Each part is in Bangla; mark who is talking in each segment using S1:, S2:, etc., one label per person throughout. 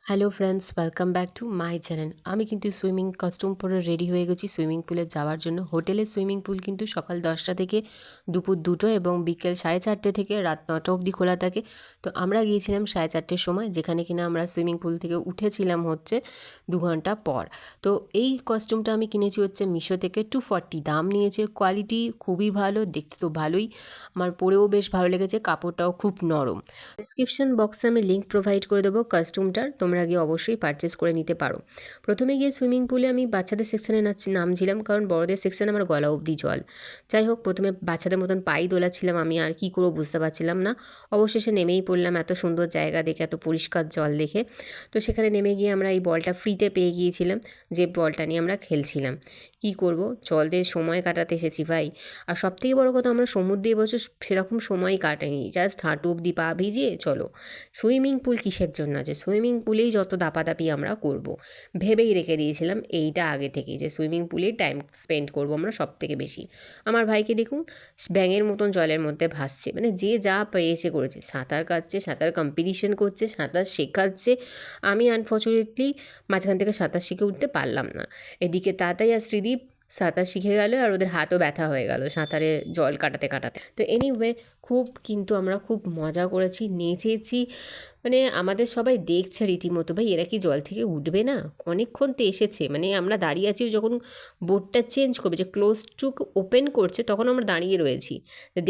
S1: Hello friends, welcome back to my channel. আমি কিন্তু সুইমিং কস্টিউম পরে রেডি হয়ে গেছি সুইমিং পুলে যাওয়ার জন্য। হোটেলের সুইমিং পুল কিন্তু সকাল 10টা থেকে দুপুর 2টো এবং বিকেল 4:30 থেকে রাত 9টা অবধি খোলা থাকে। তো আমরা গিয়েছিলাম 4:30-র সময়, যেখানে কিনা আমরা সুইমিং পুল থেকে উঠেছিলাম হচ্ছে 2 ঘন্টা পর। তো এই কস্টিউমটা আমি কিনেছি হচ্ছে মিশো থেকে, 240 দাম নিয়েছে। কোয়ালিটি খুবই ভালো, দেখতে তো ভালোই, আমার পরেও বেশ ভালো লেগেছে, কাপড়টাও খুব নরম। ডেসক্রিপশন বক্সে আমি লিঙ্ক প্রোভাইড করে দেবো কস্টিউমটার, তোমরা গিয়ে অবশ্যই পারচেস করে নিতে পারো। প্রথমে গিয়ে সুইমিং পুলে আমি বাচ্চাদের সেকশনে নামছিলাম, কারণ বড়দের সেকশনে আমার গলা অবধি জল। যাই হোক, প্রথমে বাচ্চাদের মতন পাই দোলাচ্ছিলাম আমি, আর কী করবো বুঝতে পারছিলাম না। অবশেষে নেমেই পড়লাম, এত সুন্দর জায়গা দেখে, এত পরিষ্কার জল দেখে। তো সেখানে নেমে গিয়ে আমরা এই বলটা ফ্রিতে পেয়ে গিয়েছিলাম, যে বলটা নিয়ে আমরা খেলছিলাম। কি করব, জল দিয়ে সময় কাটাতে এসেছি ভাই। আর সবথেকে বড় কথা, আমরা সমুদ্রে এবছর সেরকম সময় কাটাইনি, জাস্ট হাঁটু অবধি পা ভিজিয়ে চলো। সুইমিং পুল কিসের জন্য আছে, সুইমিং পুলেই যত দাপাদাপি আমরা করব। ভেবেই রেখে দিয়েছিলাম এইটা আগে থেকেই, যে সুইমিং পুলেই টাইম স্পেন্ড করব আমরা সব থেকে বেশি। আমার ভাইকে দেখুন, ব্যাঙের মতন জলের মধ্যে ভাসছে, মানে যে যা পেয়েছে করেছে, সাঁতার কাটছে, সাঁতার কম্পিটিশন করছে, সাঁতার শেখাচ্ছে। আমি আনফর্চুনেটলি মাঝখান থেকে সাঁতার শিখে উঠতে পারলাম না। এদিকে তাতাই আর শ্রীদীপ সাঁতার শিখে গেল, আর ওদের হাতও ব্যথা হয়ে গেল সাঁতারে জল কাটাতে কাটাতে। তো এনিওয়ে, কিন্তু আমরা খুব মজা করেছি, নেচেছি, মানে আমাদের সবাই দেখছে রীতিমতো, ভাই এরা কি জল থেকে উঠবে না, অনেকক্ষণ তো এসেছে। মানে আমরা দাঁড়িয়ে আছি, যখন বোটটা চেঞ্জ করবে, যে ক্লোজ টু ওপেন করছে, তখন আমরা দাঁড়িয়ে রয়েছি,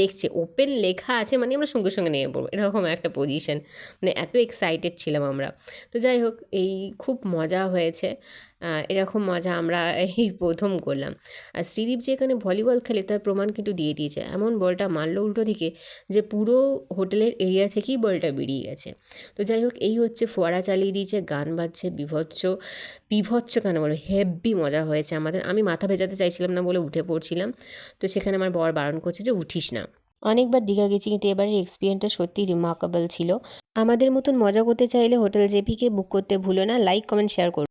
S1: দেখছে ওপেন লেখা আছে, মানে আমরা সঙ্গে সঙ্গে নেমে পড়বো, এরকম একটা পজিশন। মানে এত এক্সাইটেড ছিলাম আমরা। তো যাই হোক, এই খুব মজা হয়েছে। এরকম মজা আমরা এই প্রথম করলাম। আর শ্রীদীপ যে এখানে ভলিবল খেলে তার প্রমাণ কিন্তু দিয়ে দিয়েছে, এমন বলটা মারলো উল্টো দিকে যে পুরো হোটেলের এরিয়া থেকেই বলটা বেরিয়ে গেছে। তো যাই হোক, এই হচ্ছে, ফোয়ারা চালিয়ে দিয়েছে, গান বাজছে, বিভৎস বিভৎস কেন বলো, হেব্বি মজা হয়েছে আমাদের। আমি মাথা ভেজাতে চাইছিলাম না বলে উঠে পড়ছিলাম, তো সেখানে আমার বর বারণ করছে যে উঠিস না। অনেকবার দীঘা গেছি, কিন্তু এবারের এক্সপিরিয়েন্সটা সত্যিই রিমার্কেবল ছিল। আমাদের মতন মজা করতে চাইলে হোটেল জেপিকে বুক করতে ভুলো না। লাইক, কমেন্ট, শেয়ার করো।